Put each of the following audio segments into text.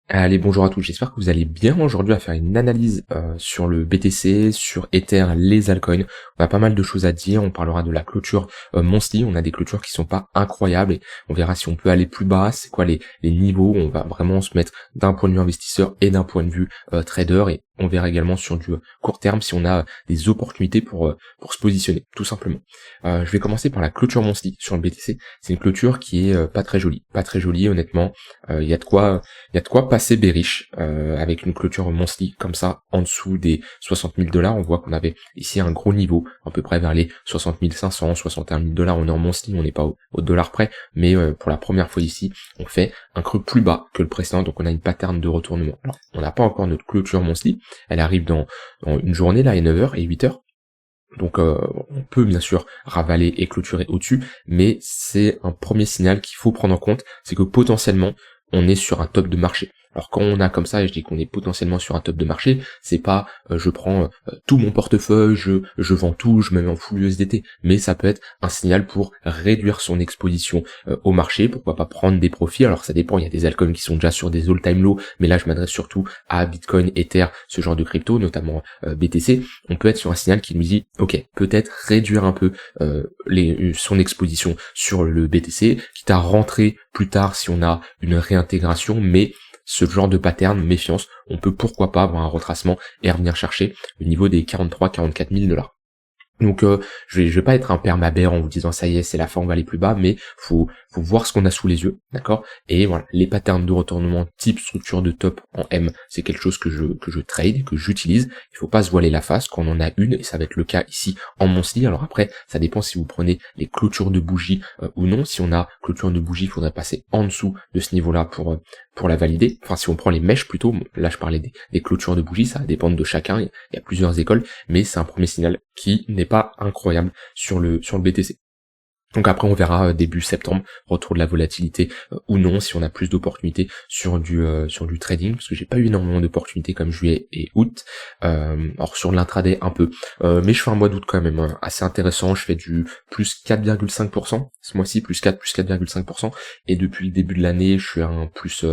Allez, bonjour à tous, j'espère que vous allez bien. Aujourd'hui, on va faire une analyse sur le BTC, sur Ether, les altcoins. On a pas mal de choses à dire, on parlera de la clôture monthly, on a des clôtures qui sont pas incroyables et on verra si on peut aller plus bas, c'est quoi les niveaux où on va vraiment se mettre d'un point de vue investisseur et d'un point de vue trader, et on verra également sur du court terme si on a des opportunités pour se positionner, tout simplement. Je vais commencer par la clôture monthly sur le BTC. C'est une clôture qui est pas très jolie honnêtement. Il y a de quoi passer bearish avec une clôture monthly comme ça en dessous des 60 000 $. On voit qu'on avait ici un gros niveau, à peu près vers les 60 500, 61 000 $. On est en monthly, on n'est pas au dollar près, mais pour la première fois ici, on fait un creux plus bas que le précédent, donc on a une pattern de retournement. Alors, on n'a pas encore notre clôture monthly, elle arrive dans une journée là, à 9h et 8h. Donc on peut bien sûr ravaler et clôturer au-dessus, mais c'est un premier signal qu'il faut prendre en compte, c'est que potentiellement on est sur un top de marché. Alors quand on a comme ça, et je dis qu'on est potentiellement sur un top de marché, c'est pas je prends tout mon portefeuille, je vends tout, je me mets en full USDT, mais ça peut être un signal pour réduire son exposition au marché, pourquoi pas prendre des profits. Alors ça dépend, il y a des altcoins qui sont déjà sur des all-time low, mais là je m'adresse surtout à Bitcoin, Ether, ce genre de crypto, notamment BTC. On peut être sur un signal qui nous dit ok, peut-être réduire un peu son exposition sur le BTC, quitte à rentrer plus tard si on a une réintégration, mais ce genre de pattern, méfiance, on peut pourquoi pas avoir un retracement et revenir chercher le niveau des 43-44 000 $. Donc je vais pas être un permabère en vous disant ça y est, c'est la fin, on va aller plus bas, mais faut voir ce qu'on a sous les yeux, d'accord? Et voilà, les patterns de retournement type structure de top en M, c'est quelque chose que je trade et que j'utilise. Il faut pas se voiler la face quand on en a une, et ça va être le cas ici en monthly. Alors après, ça dépend si vous prenez les clôtures de bougie ou non. Si on a clôture de bougie, il faudrait passer en dessous de ce niveau-là pour la valider. Enfin, si on prend les mèches plutôt, bon, là je parlais des clôtures de bougie, ça va dépendre de chacun, il y a plusieurs écoles, mais c'est un premier signal qui n'est pas incroyable sur le BTC. Donc après on verra début septembre, retour de la volatilité ou non, si on a plus d'opportunités sur du trading, parce que j'ai pas eu énormément d'opportunités comme juillet et août. Alors sur l'intraday un peu, mais je fais un mois d'août quand même assez intéressant, je fais du plus 4,5%, ce mois-ci plus 4,5%, et depuis le début de l'année je suis à un plus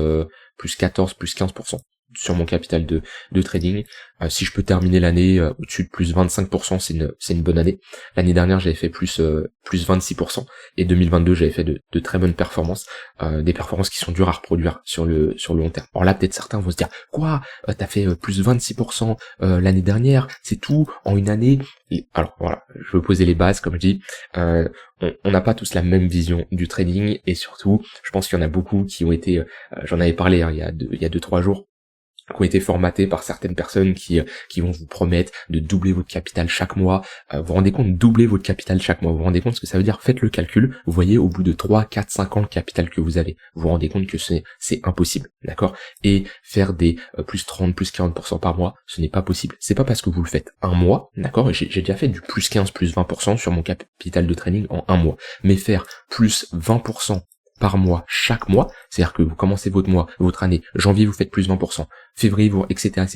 14, plus 15% sur mon capital de trading. Si je peux terminer l'année au-dessus de plus 25%, c'est une bonne année. L'année dernière j'avais fait plus 26%, et 2022 j'avais fait de très bonnes performances, des performances qui sont dures à reproduire sur le long terme. Alors là peut-être certains vont se dire quoi, t'as fait plus 26% l'année dernière, c'est tout en une année. Alors voilà, je veux poser les bases comme je dis. On n'a pas tous la même vision du trading, et surtout je pense qu'il y en a beaucoup qui ont été, j'en avais parlé il y a 2-3 jours, qui ont été formatés par certaines personnes qui vont vous promettre de doubler votre capital chaque mois. Vous vous rendez compte, doubler votre capital chaque mois, vous vous rendez compte ce que ça veut dire? Faites le calcul, vous voyez au bout de 3, 4, 5 ans le capital que vous avez, vous vous rendez compte que c'est impossible, d'accord? Et faire des plus 30, plus 40% par mois, ce n'est pas possible. C'est pas parce que vous le faites un mois, d'accord? J'ai déjà fait du plus 15, plus 20% sur mon capital de trading en un mois, mais faire plus 20% par mois, chaque mois, c'est-à-dire que vous commencez votre année, janvier vous faites plus 20%, février vous, etc.,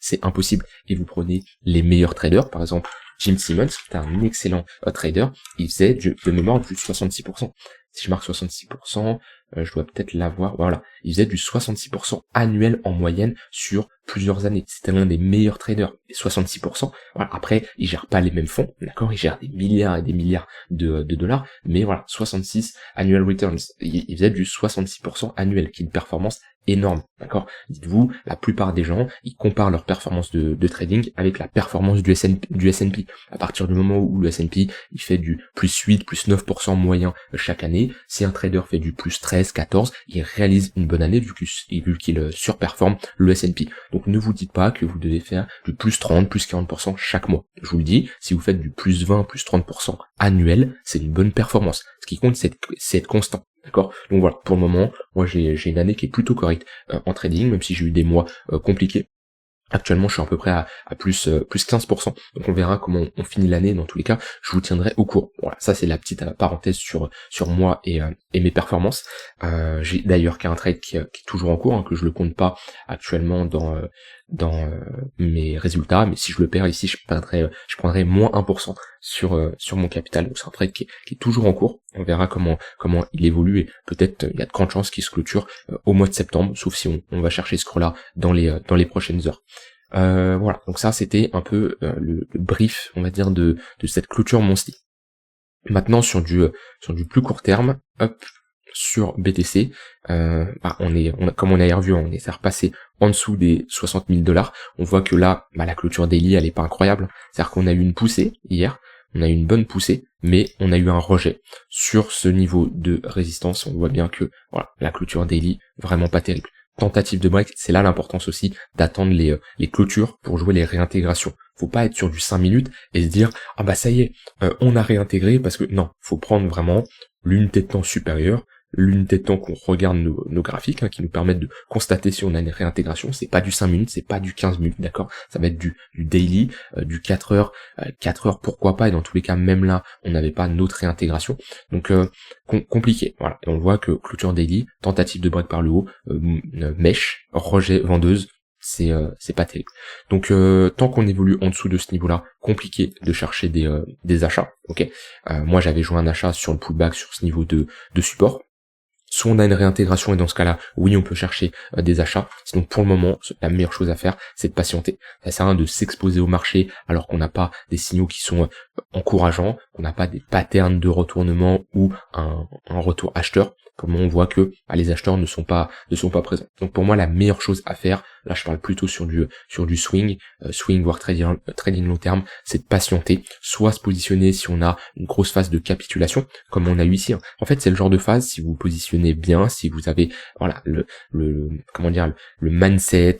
c'est impossible. Et vous prenez les meilleurs traders, par exemple, Jim Simmons, qui est un excellent trader, il faisait de mémoire du 66%. Si je marque 66%, je dois peut-être l'avoir, voilà, il faisait du 66% annuel en moyenne sur plusieurs années. C'était l'un des meilleurs traders. Et 66%, voilà, après, il gère pas les mêmes fonds, d'accord, il gère des milliards et des milliards de dollars, mais voilà, 66 annual returns. Il faisait du 66% annuel, qui est une performance énorme, d'accord. Dites-vous, la plupart des gens, ils comparent leur performance de trading avec la performance du S&P. À partir du moment où le S&P, il fait du plus 8, plus 9% moyen chaque année, si un trader fait du plus 13, 14, il réalise une bonne année vu qu'il surperforme le S&P. Donc ne vous dites pas que vous devez faire du plus 30, plus 40% chaque mois. Je vous le dis, si vous faites du plus 20, plus 30% annuel, c'est une bonne performance. Ce qui compte, c'est être constant. D'accord. Donc voilà, pour le moment, moi j'ai une année qui est plutôt correcte en trading, même si j'ai eu des mois compliqués. Actuellement, je suis à peu près à plus 15%. Donc on verra comment on finit l'année. Dans tous les cas, je vous tiendrai au courant. Voilà, ça c'est la petite parenthèse sur moi et mes performances. J'ai d'ailleurs qu'un trade qui est toujours en cours, que je le compte pas actuellement dans mes résultats, mais si je le perds ici, je prendrai moins 1% sur mon capital. Donc c'est un trade qui est toujours en cours. On verra comment il évolue et peut-être il y a de grandes chances qu'il se clôture au mois de septembre, sauf si on va chercher ce creux-là dans les prochaines heures. Voilà, donc ça c'était un peu le brief, on va dire, de cette clôture Monthly. Maintenant sur du plus court terme, hop, sur BTC, comme on a revu, on est repassé en dessous des 60 000 $. On voit que là, la clôture daily, elle est pas incroyable. C'est-à-dire qu'on a eu une poussée hier, on a eu une bonne poussée, mais on a eu un rejet sur ce niveau de résistance. On voit bien que voilà, la clôture daily, vraiment pas terrible. Tentative de break, c'est là l'importance aussi d'attendre les clôtures pour jouer les réintégrations. Faut pas être sur du 5 minutes et se dire ah bah ça y est, on a réintégré, parce que non, faut prendre vraiment l'unité de temps supérieure, l'unité de temps qu'on regarde nos graphiques, qui nous permettent de constater si on a une réintégration. C'est pas du 5 minutes, c'est pas du 15 minutes, d'accord? Ça va être du daily, du 4 heures, 4 heures pourquoi pas, et dans tous les cas, même là, on n'avait pas notre réintégration. Donc compliqué, voilà. Et on voit que clôture daily, tentative de break par le haut, mèche, rejet vendeuse, c'est pas terrible. Donc tant qu'on évolue en dessous de ce niveau-là, compliqué de chercher des achats, ok. Moi j'avais joué un achat sur le pullback sur ce niveau de support. Soit on a une réintégration et dans ce cas-là, oui, on peut chercher des achats. Sinon, pour le moment, la meilleure chose à faire, c'est de patienter. Ça sert à rien de s'exposer au marché alors qu'on n'a pas des signaux qui sont encourageants, qu'on n'a pas des patterns de retournement ou un retour acheteur. Comment on voit que les acheteurs ne sont pas présents. Donc pour moi, la meilleure chose à faire, là je parle plutôt sur du swing voire trading long terme, c'est de patienter, soit se positionner si on a une grosse phase de capitulation, comme on a eu ici. En fait, c'est le genre de phase, si vous vous positionnez bien, si vous avez voilà le mindset,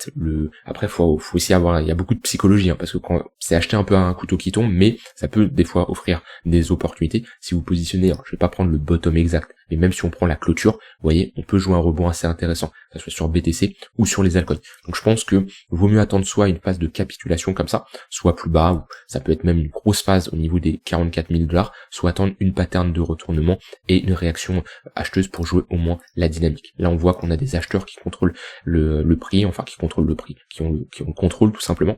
après faut aussi avoir, il y a beaucoup de psychologie, parce que quand c'est acheter un peu un couteau qui tombe, mais ça peut des fois offrir des opportunités. Si vous positionnez, je vais pas prendre le bottom exact, mais même si on prend la clôture, vous voyez, on peut jouer un rebond assez intéressant, que ce soit sur BTC ou sur les altcoins. Donc je pense que vaut mieux attendre soit une phase de capitulation comme ça, soit plus bas, ou ça peut être même une grosse phase au niveau des 44 000 $, soit attendre une pattern de retournement et une réaction acheteuse pour jouer au moins la dynamique. Là on voit qu'on a des acheteurs qui contrôlent le prix, qui ont le contrôle tout simplement,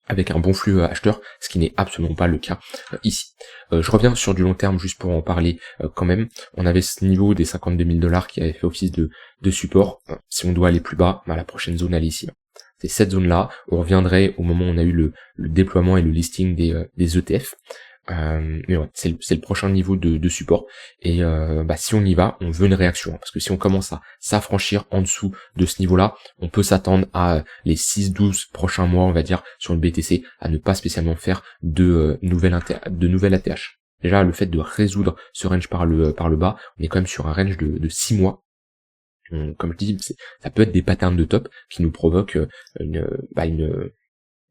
avec un bon flux acheteur, ce qui n'est absolument pas le cas ici. Je reviens sur du long terme juste pour en parler quand même. On avait ce niveau des 52 000 $ qui avait fait office de support. Si on doit aller plus bas, la prochaine zone elle est ici. C'est cette zone-là. On reviendrait au moment où on a eu le déploiement et le listing des ETF. Mais ouais, c'est le prochain niveau de support, et si on y va, on veut une réaction, parce que si on commence à s'affranchir en dessous de ce niveau-là, on peut s'attendre à les 6-12 prochains mois, on va dire, sur le BTC, à ne pas spécialement faire de nouvelles ATH. Déjà, le fait de résoudre ce range par le bas, on est quand même sur un range de 6 mois. Comme je dis, ça peut être des patterns de top qui nous provoquent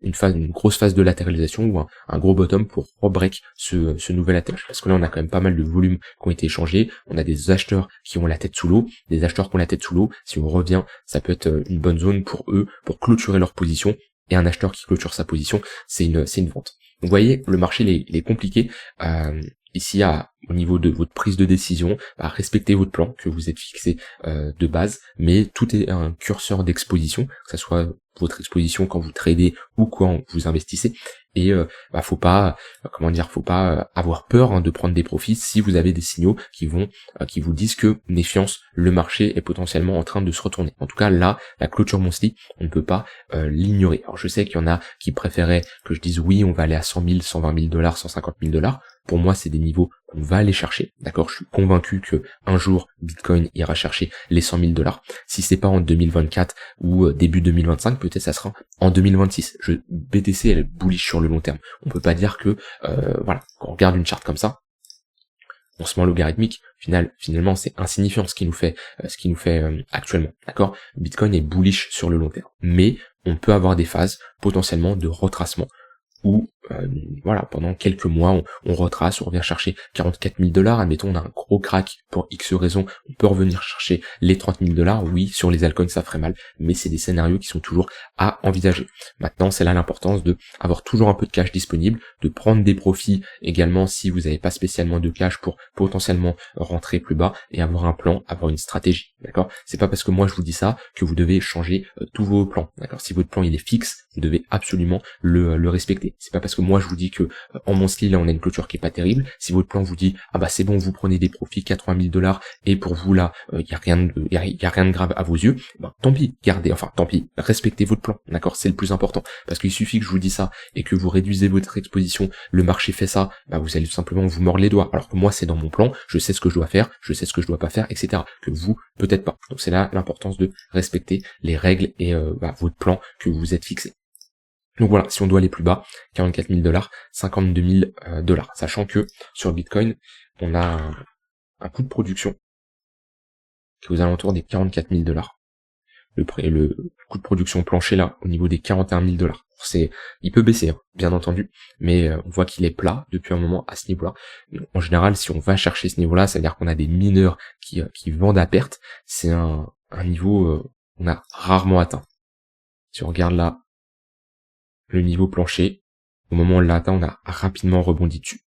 une grosse phase de latéralisation ou un gros bottom pour rebreak ce nouvel ATH, parce que là on a quand même pas mal de volumes qui ont été échangés, on a des acheteurs qui ont la tête sous l'eau, des acheteurs qui ont la tête sous l'eau. Si on revient, ça peut être une bonne zone pour eux pour clôturer leur position, et un acheteur qui clôture sa position, c'est une vente. Donc vous voyez, le marché il est compliqué. Ici, au niveau de votre prise de décision, respectez votre plan que vous êtes fixé de base, mais tout est un curseur d'exposition, que ce soit votre exposition quand vous tradez ou quand vous investissez, et faut pas avoir peur de prendre des profits si vous avez des signaux qui vous disent que méfiance, le marché est potentiellement en train de se retourner. En tout cas là, la clôture Monthly, on ne peut pas l'ignorer. Alors je sais qu'il y en a qui préféraient que je dise oui, on va aller à 100 000, 120 000 $, 150 000 $. Pour moi, c'est des niveaux qu'on va aller chercher, d'accord? Je suis convaincu que un jour, Bitcoin ira chercher les 100 000 $. Si c'est pas en 2024 ou début 2025, peut-être ça sera en 2026. BTC, elle est bullish sur le long terme. On peut pas dire que, quand on regarde une charte comme ça, on se met en logarithmique, finalement c'est insignifiant ce qui nous fait actuellement, d'accord? Bitcoin est bullish sur le long terme, mais on peut avoir des phases potentiellement de retracement où pendant quelques mois on retrace, on revient chercher 44 000 $, admettons on a un gros crack pour X raison, on peut revenir chercher les 30 000 $, oui, sur les altcoins ça ferait mal, mais c'est des scénarios qui sont toujours à envisager. Maintenant, c'est là l'importance de avoir toujours un peu de cash disponible, de prendre des profits également si vous n'avez pas spécialement de cash pour potentiellement rentrer plus bas, et avoir un plan, avoir une stratégie, d'accord? C'est pas parce que moi je vous dis ça que vous devez changer tous vos plans, d'accord? Si votre plan il est fixe, vous devez absolument le respecter. C'est pas parce parce que moi je vous dis que en monthly là on a une clôture qui est pas terrible. Si votre plan vous dit ah bah c'est bon, vous prenez des profits 80 000 $, et pour vous là il y a rien de grave à vos yeux, ben tant pis, tant pis, respectez votre plan, d'accord, c'est le plus important, parce qu'il suffit que je vous dise ça et que vous réduisez votre exposition, le marché fait ça, bah vous allez tout simplement vous mordre les doigts, alors que moi c'est dans mon plan, je sais ce que je dois faire, je sais ce que je dois pas faire, etc. Que vous peut-être pas. Donc c'est là l'importance de respecter les règles et votre plan que vous vous êtes fixé. Donc voilà, si on doit aller plus bas, 44 000 $, 52 000 $, sachant que sur Bitcoin, on a un coût de production qui est aux alentours des 44 000 $. Le coût de production plancher là, au niveau des 41 000 $. Il peut baisser, hein, bien entendu, mais on voit qu'il est plat depuis un moment à ce niveau-là. En général, si on va chercher ce niveau-là, c'est-à-dire qu'on a des mineurs qui vendent à perte, c'est un niveau qu'on a rarement atteint. Si on regarde là, le niveau plancher, au moment où on l'a atteint, on a rapidement rebondi dessus.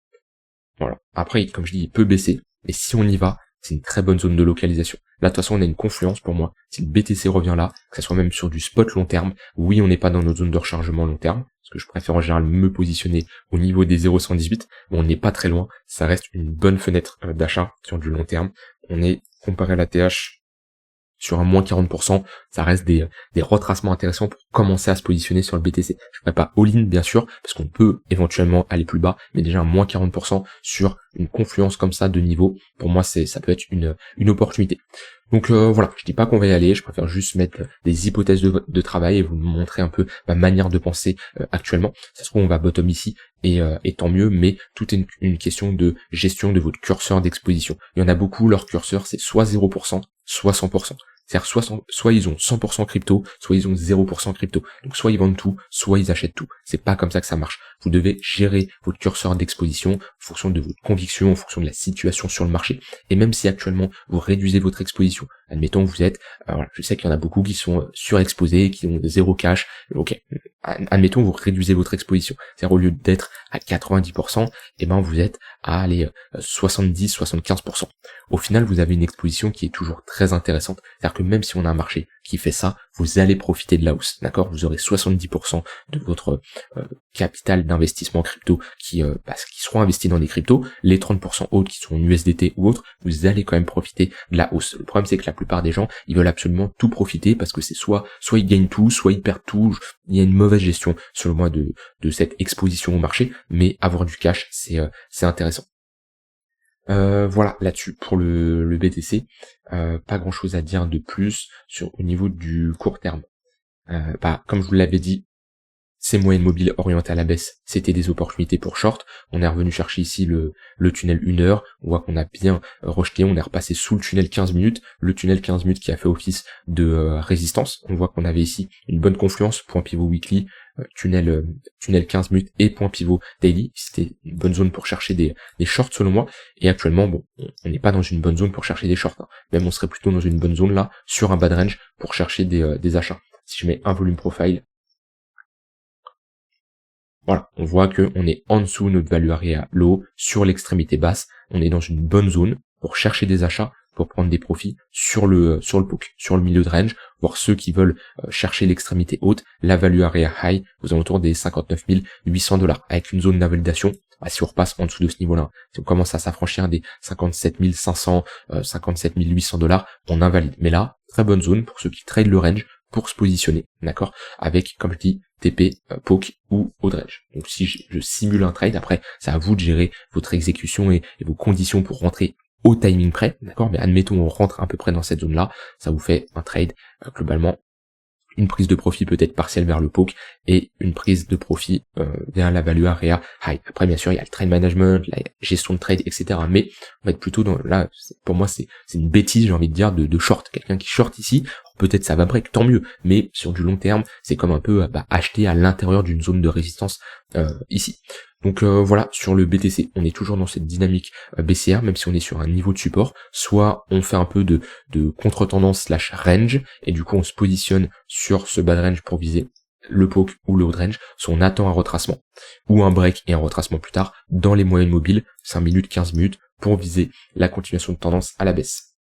Voilà. Après, comme je dis, il peut baisser, mais si on y va, c'est une très bonne zone de localisation. Là, de toute façon, on a une confluence pour moi. Si le BTC revient là, que ce soit même sur du spot long terme, oui, on n'est pas dans notre zone de rechargement long terme, parce que je préfère en général me positionner au niveau des 0,118, mais on n'est pas très loin. Ça reste une bonne fenêtre d'achat sur du long terme. On est, comparé à la TH, sur un moins 40%, ça reste des retracements intéressants pour commencer à se positionner sur le BTC. Je ne ferai pas all-in, bien sûr, parce qu'on peut éventuellement aller plus bas, mais déjà un moins 40% sur une confluence comme ça de niveau, pour moi, ça peut être une opportunité. Donc voilà, je dis pas qu'on va y aller, je préfère juste mettre des hypothèses de travail et vous montrer un peu ma manière de penser actuellement. Ça se trouve, on va bottom ici, et tant mieux, mais tout est une question de gestion de votre curseur d'exposition. Il y en a beaucoup, leur curseur, c'est soit 0%, soit 100%. C'est-à-dire soit ils ont 100% crypto, soit ils ont 0% crypto. Donc soit ils vendent tout, soit ils achètent tout. C'est pas comme ça que ça marche. Vous devez gérer votre curseur d'exposition en fonction de votre conviction, en fonction de la situation sur le marché. Et même si actuellement vous réduisez votre exposition, admettons que vous êtes, voilà, je sais qu'il y en a beaucoup qui sont surexposés, qui ont zéro cash. Ok, admettons que vous réduisez votre exposition. C'est-à-dire au lieu d'être à 90%, et ben vous êtes à aller 70-75%. Au final, vous avez une exposition qui est toujours très intéressante. C'est-à-dire que même si on a un marché qui fait ça, vous allez profiter de la hausse, d'accord? Vous aurez 70% de votre capital d'investissement crypto qui seront investis dans des cryptos, les 30% autres qui sont en USDT ou autres, vous allez quand même profiter de la hausse. Le problème c'est que la plupart des gens, ils veulent absolument tout profiter parce que c'est soit ils gagnent tout, soit ils perdent tout. Il y a une mauvaise gestion selon moi de cette exposition au marché, mais avoir du cash c'est intéressant. Voilà là-dessus pour le BTC, pas grand chose à dire de plus au niveau du court terme. Comme je vous l'avais dit, ces moyennes mobiles orientées à la baisse, c'était des opportunités pour short. On est revenu chercher ici le tunnel 1 heure, on voit qu'on a bien rejeté, on est repassé sous le tunnel 15 minutes, le tunnel 15 minutes qui a fait office de résistance. On voit qu'on avait ici une bonne confluence, point pivot weekly, tunnel 15 minutes et point pivot daily. C'était une bonne zone pour chercher des shorts selon moi, et actuellement bon, on n'est pas dans une bonne zone pour chercher des shorts, hein. Même on serait plutôt dans une bonne zone là, sur un bad range pour chercher des achats. Si je mets un volume profile, voilà, on voit que on est en dessous de notre value area low, sur l'extrémité basse, on est dans une bonne zone pour chercher des achats, pour prendre des profits sur le POC, sur le milieu de range, voire ceux qui veulent chercher l'extrémité haute, la value area high aux alentours des 59 800 $, avec une zone d'invalidation. Si on repasse en dessous de ce niveau-là, si on commence à s'affranchir des 57 500, 57 800 $, on invalide. Mais là, très bonne zone pour ceux qui trade le range, pour se positionner, d'accord, avec, comme je dis, TP, POC ou Odredge. Donc si je simule un trade, après, c'est à vous de gérer votre exécution et vos conditions pour rentrer au timing près, d'accord, mais admettons on rentre à peu près dans cette zone-là, ça vous fait un trade, globalement, une prise de profit peut-être partielle vers le POC et une prise de profit vers la value area high. Après bien sûr il y a le trade management, la gestion de trade, etc. Mais on va être plutôt dans là, pour moi c'est une bêtise, j'ai envie de dire, de short. Quelqu'un qui short ici, peut-être ça va break, tant mieux, mais sur du long terme, c'est comme un peu acheter à l'intérieur d'une zone de résistance ici. Donc voilà, sur le BTC, on est toujours dans cette dynamique baissière, même si on est sur un niveau de support. Soit on fait un peu de contre-tendance / range, et du coup on se positionne sur ce bad range pour viser le POC ou le haut range, soit on attend un retracement, ou un break et un retracement plus tard, dans les moyennes mobiles, 5 minutes, 15 minutes, pour viser la continuation de tendance à la baisse.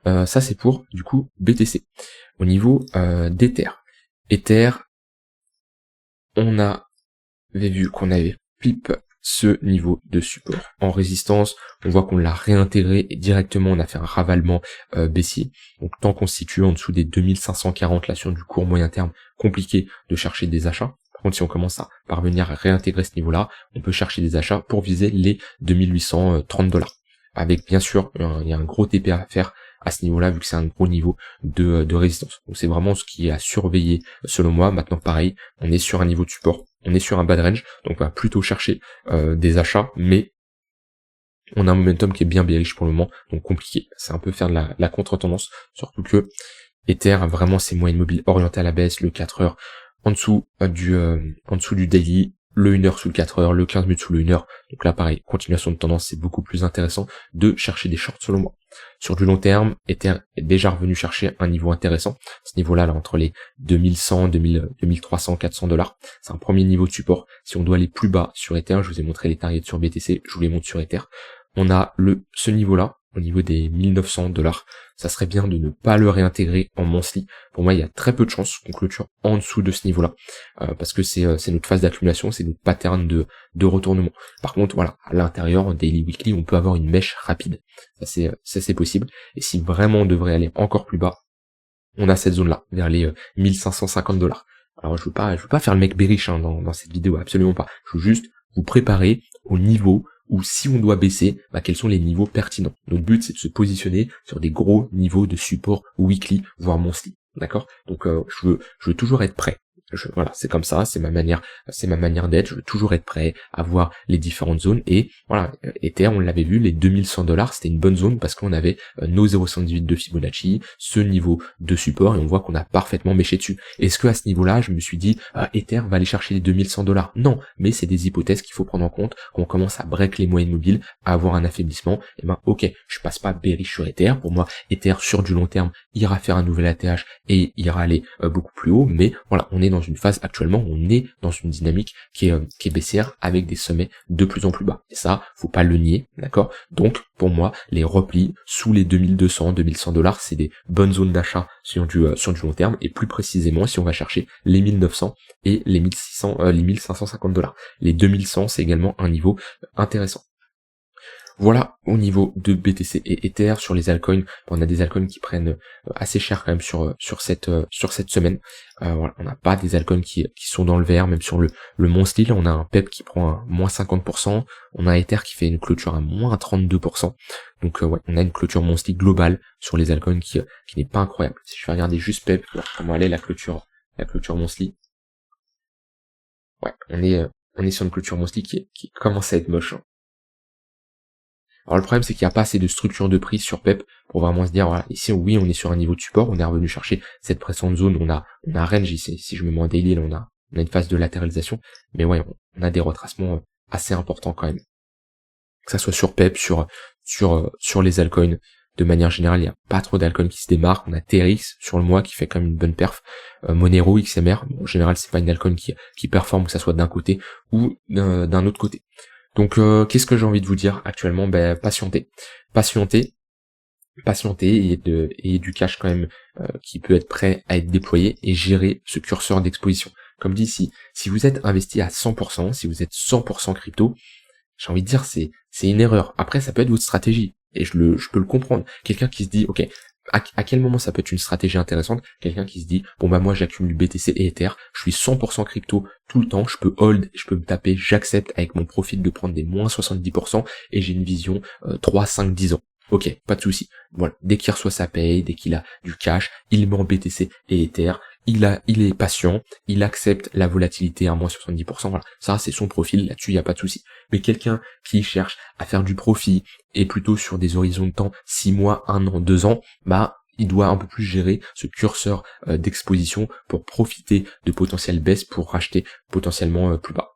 Ça c'est pour, du coup, BTC. Au niveau d'Ether. Ether, on a avait vu qu'on avait flip ce niveau de support en résistance, on voit qu'on l'a réintégré et directement on a fait un ravalement baissier. Donc tant qu'on se situe en dessous des 2540 là sur du court moyen terme, compliqué de chercher des achats. Par contre, si on commence à parvenir à réintégrer ce niveau-là, on peut chercher des achats pour viser les 2830 $. Avec bien sûr, il y a un gros TP à faire à ce niveau-là, vu que c'est un gros niveau de résistance. Donc c'est vraiment ce qui est à surveiller selon moi. Maintenant, pareil, on est sur un niveau de support, on est sur un bad range, donc on va plutôt chercher des achats, mais on a un momentum qui est bien bearish pour le moment, donc compliqué. C'est un peu faire de la contre-tendance, surtout que Ether a vraiment ses moyennes mobiles orientées à la baisse, le 4 heures en dessous du daily, le 1 heure sous le 4 heures, le 15 minutes sous le 1 heure. Donc là, pareil, continuation de tendance, c'est beaucoup plus intéressant de chercher des shorts selon moi. Sur du long terme, Ether est déjà revenu chercher un niveau intéressant. Ce niveau-là, là, entre les 2100, 2000, 2300, 400 $. C'est un premier niveau de support. Si on doit aller plus bas sur Ether, je vous ai montré les targets sur BTC, je vous les montre sur Ether. On a ce niveau-là, au niveau des 1900 $. Ça serait bien de ne pas le réintégrer en monthly. Pour moi, il y a très peu de chances qu'on clôture en dessous de ce niveau-là, parce que c'est notre phase d'accumulation, c'est notre pattern de retournement. Par contre, voilà, à l'intérieur, en daily, weekly, on peut avoir une mèche rapide. Ça c'est possible. Et si vraiment on devrait aller encore plus bas, on a cette zone-là, vers les 1550 $. Alors je veux pas faire le mec bearish dans cette vidéo, absolument pas. Je veux juste vous préparer au niveau où si on doit baisser, quels sont les niveaux pertinents. Notre but, c'est de se positionner sur des gros niveaux de support weekly, voire monthly. D'accord? Donc je veux toujours être prêt. Voilà, c'est comme ça, c'est ma manière d'être. Je veux toujours être prêt à voir les différentes zones. Et voilà, Ether, on l'avait vu, les 2100 $, c'était une bonne zone parce qu'on avait nos 0,78 de Fibonacci, ce niveau de support, et on voit qu'on a parfaitement méché dessus. Est-ce que à ce niveau-là, je me suis dit, Ether va aller chercher les 2100 $? Non, mais c'est des hypothèses qu'il faut prendre en compte quand on commence à break les moyennes mobiles, à avoir un affaiblissement. Et ok, je passe pas bearish sur Ether. Pour moi, Ether sur du long terme ira faire un nouvel ATH et ira aller beaucoup plus haut. Mais voilà, on est dans une phase actuellement, on est dans une dynamique qui est baissière avec des sommets de plus en plus bas. Et ça, faut pas le nier, d'accord? Donc, pour moi, les replis sous les 2200, 2100 $, c'est des bonnes zones d'achat sur du long terme. Et plus précisément, si on va chercher les 1900 et les 1550 $. Les 2100, c'est également un niveau intéressant. Voilà au niveau de BTC et Ether. Sur les altcoins, on a des altcoins qui prennent assez cher quand même sur cette semaine. Voilà, on n'a pas des altcoins qui sont dans le vert, même sur le monthly. Là, on a un PEP qui prend un moins 50%, on a un Ether qui fait une clôture à moins 32%. Donc ouais, on a une clôture monthly globale sur les altcoins qui n'est pas incroyable. Si je vais regarder juste PEP, comment elle est la clôture monthly. Ouais, on est sur une clôture monthly qui commence à être moche. Hein. Alors le problème, c'est qu'il n'y a pas assez de structure de prix sur PEP pour vraiment se dire, voilà, ici oui, on est sur un niveau de support, on est revenu chercher cette précédente zone, on a range ici, si je me mets en daily, là, on a une phase de latéralisation, mais ouais, on a des retracements assez importants quand même. Que ça soit sur PEP, sur les altcoins, de manière générale, il n'y a pas trop d'altcoins qui se démarquent. On a TRX sur le mois qui fait quand même une bonne perf, Monero, XMR, bon, en général, c'est pas une altcoin qui performe, que ça soit d'un côté ou d'un autre côté. Donc qu'est-ce que j'ai envie de vous dire actuellement? Patientez et du cash quand même qui peut être prêt à être déployé et gérer ce curseur d'exposition. Comme dit ici, si vous êtes investi à 100%, si vous êtes 100% crypto, j'ai envie de dire c'est une erreur. Après ça peut être votre stratégie et je peux le comprendre. Quelqu'un qui se dit ok, à quel moment ça peut être une stratégie intéressante? Quelqu'un qui se dit, bon moi j'accumule BTC et Ether, je suis 100% crypto tout le temps, je peux hold, je peux me taper, j'accepte avec mon profil de prendre des moins 70% et j'ai une vision 3, 5, 10 ans. Ok, pas de souci. Voilà, dès qu'il reçoit sa paye, dès qu'il a du cash, il met en BTC et Ether, il est patient, il accepte la volatilité à moins 70%, voilà. Ça, c'est son profil, là-dessus, il n'y a pas de souci. Mais quelqu'un qui cherche à faire du profit, et plutôt sur des horizons de temps, 6 mois, 1 an, 2 ans, il doit un peu plus gérer ce curseur d'exposition pour profiter de potentielles baisses pour racheter potentiellement plus bas.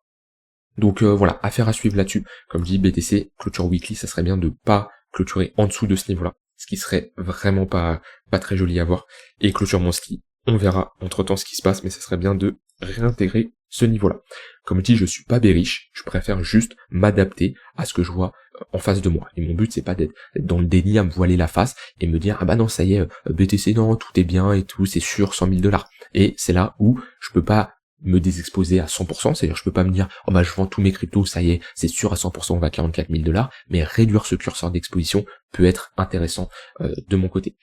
Donc voilà, affaire à suivre là-dessus. Comme je dis, BTC, clôture weekly, ça serait bien de pas clôturer en dessous de ce niveau-là, ce qui serait vraiment pas très joli à voir. Et clôture monthly, on verra entre-temps ce qui se passe, mais ça serait bien de réintégrer ce niveau-là. Comme je dis, je suis pas bearish, je préfère juste m'adapter à ce que je vois en face de moi. Et mon but, c'est pas d'être dans le déni à me voiler la face et me dire, ah bah non, ça y est, BTC, non, tout est bien et tout, c'est sûr, 100 000 $. Et c'est là où je peux pas me désexposer à 100%, c'est-à-dire je peux pas me dire oh bah je vends tous mes cryptos, ça y est, c'est sûr à 100% on va à 44 000 $, mais réduire ce curseur d'exposition peut être intéressant de mon côté.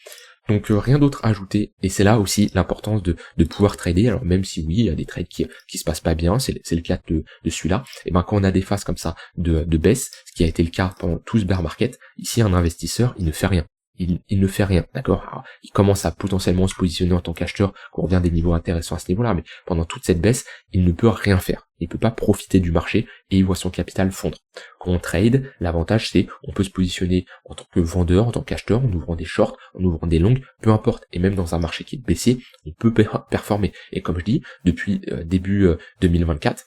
Donc rien d'autre à ajouter, et c'est là aussi l'importance de pouvoir trader. Alors même si oui, il y a des trades qui se passent pas bien, c'est le cas de celui-là, et ben quand on a des phases comme ça de baisse, ce qui a été le cas pendant tout ce bear market, ici un investisseur, il ne fait rien. Il ne fait rien, d'accord. Alors, il commence à potentiellement se positionner en tant qu'acheteur, qu'on revient à des niveaux intéressants à ce niveau-là, mais pendant toute cette baisse, il ne peut rien faire. Il peut pas profiter du marché et il voit son capital fondre. Quand on trade, l'avantage c'est on peut se positionner en tant que vendeur, en tant qu'acheteur, en ouvrant des shorts, en ouvrant des longues, peu importe. Et même dans un marché qui est baissier, on peut performer. Et comme je dis, depuis début 2024,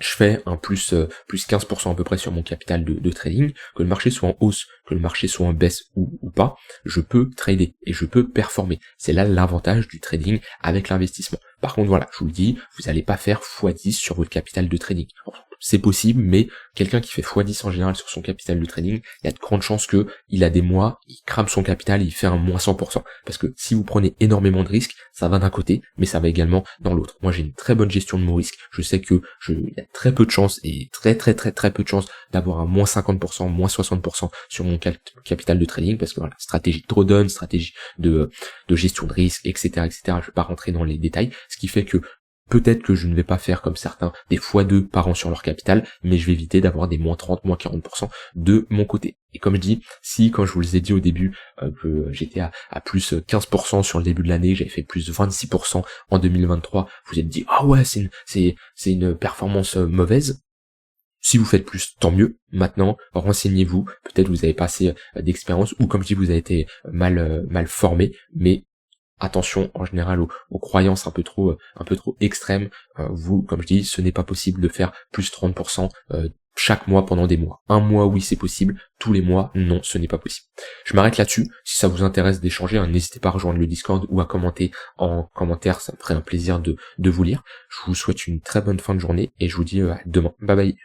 je fais un plus 15% à peu près sur mon capital de trading, que le marché soit en hausse, que le marché soit en baisse ou pas, je peux trader et je peux performer. C'est là l'avantage du trading avec l'investissement. Par contre voilà, je vous le dis, vous n'allez pas faire x10 sur votre capital de trading. C'est possible, mais quelqu'un qui fait x10 en général sur son capital de trading, il y a de grandes chances que il a des mois, il crame son capital, il fait un moins 100%. Parce que si vous prenez énormément de risques, ça va d'un côté, mais ça va également dans l'autre. Moi j'ai une très bonne gestion de mon risque. Je sais que il y a très peu de chances, et très peu de chances d'avoir un moins 50%, moins 60% sur mon capital de trading, parce que voilà, stratégie de drawdown, stratégie de gestion de risque, etc., etc. Je vais pas rentrer dans les détails, ce qui fait que peut-être que je ne vais pas faire comme certains des x2 par an sur leur capital, mais je vais éviter d'avoir des moins 30, moins 40% de mon côté. Et comme je dis, si quand je vous les ai dit au début que j'étais à plus 15% sur le début de l'année, j'avais fait plus 26% en 2023, vous êtes dit ah ouais c'est une performance mauvaise. Si vous faites plus, tant mieux. Maintenant, renseignez-vous. Peut-être vous avez pas assez d'expérience, ou comme je dis, vous avez été mal formé, mais attention en général aux croyances un peu trop extrêmes. Vous, comme je dis, ce n'est pas possible de faire plus 30% chaque mois pendant des mois. Un mois, oui, c'est possible. Tous les mois, non, ce n'est pas possible. Je m'arrête là-dessus. Si ça vous intéresse d'échanger, n'hésitez pas à rejoindre le Discord ou à commenter en commentaire. Ça me ferait un plaisir de vous lire. Je vous souhaite une très bonne fin de journée et je vous dis à demain. Bye bye.